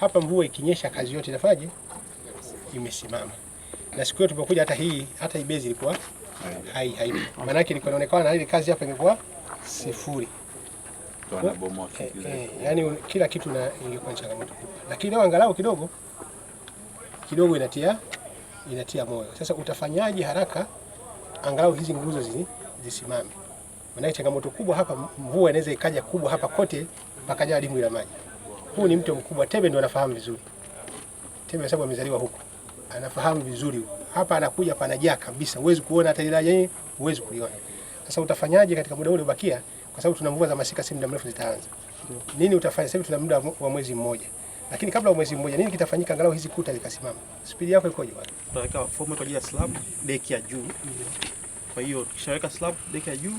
hapa mvua ikinyesha kazi yote inafaje? Imesimama. Na siku hiyo tulipokuja hata hii base ilikuwa haipo. Maana yake ilikuwa inaonekana na ile kazi hapa ingekuwa sifuri. Wanabomoa yani kila kitu na ingekuwa changamoto kubwa. Lakini leo angalau kidogo inatia moyo. Sasa utafanyaje haraka angalau hizi nguzo zisimame? Maana changamoto kubwa hapa, mvua inaweza ikaja kubwa hapa kote pakaja dimbwi la maji. Huu ni mto mkubwa, Tembe ndio anafahamu vizuri. Tembe sababu amezaliwa huko. Anafahamu vizuri. Hapa anakuja panajaa kabisa. Huwezi kuona hata daraja hili, huwezi kuliona. Sasa utafanyaje katika muda ule ubakia? Kwa sababu tuna mvua za masika si muda mrefu zitaanza. Nini utafanya? Sasa tuna muda wa mwezi mmoja. Lakini kabla ya mwezi mmoja nini kitafanyika angalau hizi kuta zikasimama? Spidi yako ikoje bwana? Tutaweka fomu kwa ajili ya slab deki ya juu. Kwa hiyo tukishaweka slab deki ya juu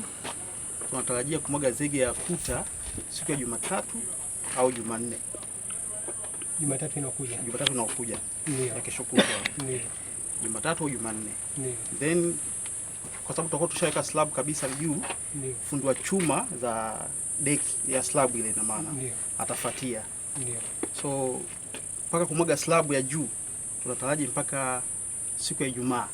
tunatarajia kumwaga zege ya kuta siku ya Jumatatu au Jumanne. Jumatatu inakuja. Ndio. Ya kesho kutwa. Ndio. Jumatatu au Jumanne. Ndio. Then kwa sababu tutakuwa tushaweka slab kabisa juu, fundi wa chuma za deki ya slab ile ina maana atafuatia. Ndio. So mpaka kumwaga slab ya juu tunataraji mpaka siku ya Ijumaa.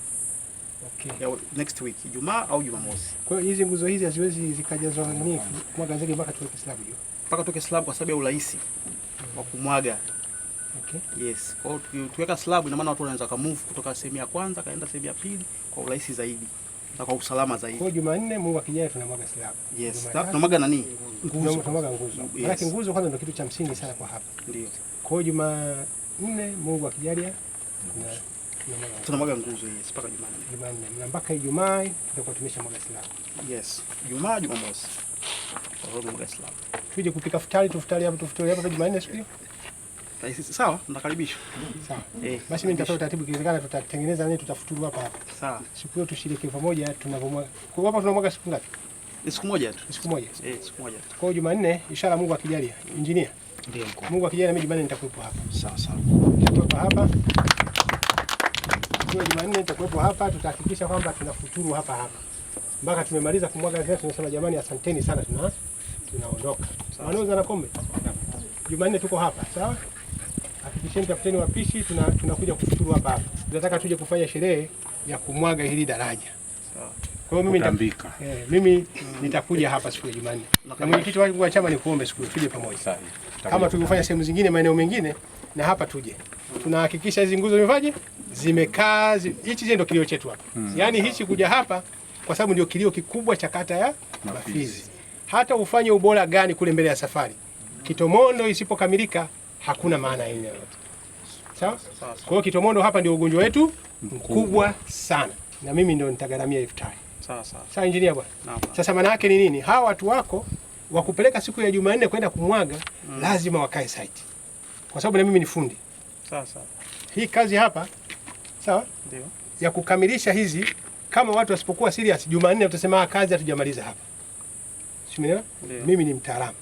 Okay. Ya next week, Ijumaa au Jumamosi. Kwa hiyo hizi nguzo hizi haziwezi zikajazwa nini kumwaga zege mpaka tuweke slab juu. Mpaka tuweke slab kwa sababu ya urahisi wa kumwaga. Okay. Yes. Kwa hiyo tuweka slab ina maana watu wanaweza ka move kutoka sehemu ya kwanza kaenda sehemu ya pili kwa urahisi zaidi na kwa usalama zaidi. Kwa Jumanne Mungu akijaa tunamwaga slab. Yes. Tunamwaga nani? Nguzo. Tunamwaga nguzo. Maana nguzo kwanza ndio kitu cha msingi sana kwa hapa. Ndio. Kwa hiyo Jumanne Mungu akijalia tunamwaga nguzo mpaka Jumanne. Na mpaka Ijumaa tutakuwa tumeshamwaga slab. Yes. Ijumaa, Jumamosi. Tunamwaga slab. Tuje kupika tufutari hapo kwa Jumanne siku hiyo. Sawa, nakaribisha. Sawa. Basi mimi nitatoa taratibu kiwezekana tutatengeneza nini tutafuturu hapa. Sawa. Siku hiyo tushiriki pamoja tunavomwaga. Kwa hapa tunamwaga siku ngapi? Siku moja tu. Siku moja. Siku moja. Kwa hiyo Jumanne inshallah Mungu akijalia. Engineer. Ndio mkuu. Mungu akijalia mimi Jumanne nitakuwepo hapa. Sawa. Nitatoka hapa. Kwa Jumanne nitakuwepo hapa, tutahakikisha kwamba tunafuturu hapa. Mpaka tumemaliza kumwaga zile tunasema jamani asanteni sana tunaondoka. Wanauza na kombe. Jumanne tuko hapa, sawa? Hakikisheni kapteni wa pishi tunakuja kufuturu hapa. Tunataka tuje kufanya sherehe ya kumwaga hili daraja. Sawa. Kwa hiyo mimi nitakuja hapa siku ya Jumanne. Na mwenyekiti wangu wa chama nikuombe siku tuje pamoja. Sawa. Kama tulivyofanya sehemu zingine maeneo mengine na hapa tuje. Tunahakikisha hizi nguzo zimefaje? Zimekaa. Hichi ndio kilio chetu hapa. Yaani hichi kuja hapa kwa sababu ndio kilio kikubwa cha kata ya Mafizi. Hata ufanye ubora gani kule mbele ya safari, Kitomondo isipokamilika hakuna maana yenyewe yote. Sawa? Kwa hiyo Kitomondo hapa ndio ugonjwa wetu mkubwa sana. Na mimi ndio nitagharamia iftari. Sawa engineer bwana. Sasa maana yake ni nini? Hawa watu wako wakupeleka siku ya Jumanne kwenda kumwaga lazima wakae site. Kwa sababu na mimi ni fundi. Sawa. Hii kazi hapa sawa? Ndio. Ya kukamilisha hizi kama watu wasipokuwa serious Jumanne utasema kazi hatujamaliza hapa. Simeelewa? Mimi ni mtaalamu.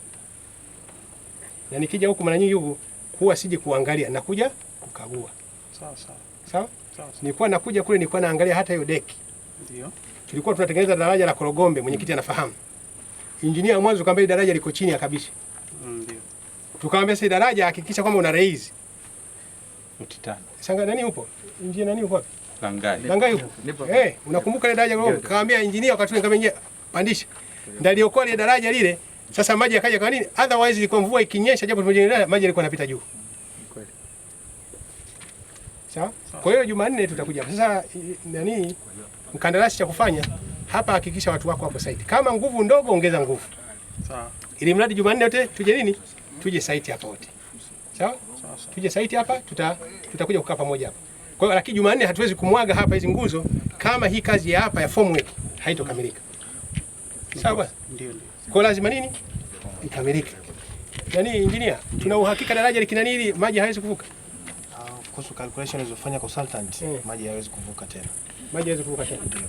Na nikija huku mara nyingi huku huwa sije kuangalia, nakuja kukagua. Sawa? Nilikuwa nakuja kule nilikuwa naangalia hata hiyo deki. Ndio. Tulikuwa tunatengeneza daraja la Korogombe, mwenyekiti anafahamu. Injinia mwanzo kaambia daraja liko chini ya kabisa. Ndio. Tukamwambia sasa daraja hakikisha kwamba una raise. Mtitano. Sanga nani upo? Injinia nani upo wapi? Langai upo. Unakumbuka ile daraja Korogombe? Kaambia injinia wakati nikamwambia pandisha. Ndio aliokoa ile daraja lile. Sasa maji yakaja kwa nini? Otherwise ilikuwa mvua ikinyesha japo tumejenga maji yalikuwa yanapita juu. Kweli. Sawa? Kwa hiyo Jumanne tutakuja. Sasa nani mkandarasi cha kufanya hapa, hakikisha watu wako hapo site. Kama nguvu ndogo ongeza nguvu. Sawa. Ili mradi Jumanne yote tuje nini? Tuje site hapa wote. Sawa? Tuje site hapa tutakuja kukaa pamoja hapa. Kwa hiyo lakini Jumanne hatuwezi kumwaga hapa hizi nguzo kama hii kazi ya hapa ya formwork haitokamilika. Sawa? Ndio. Kwa lazima nini? Ikamilike. Yaani engineer, tuna uhakika daraja likina nini maji hawezi kuvuka? Kuhusu calculation zilizofanya consultant, maji hayawezi kuvuka tena. Maji hayawezi kuvuka tena. Ndio.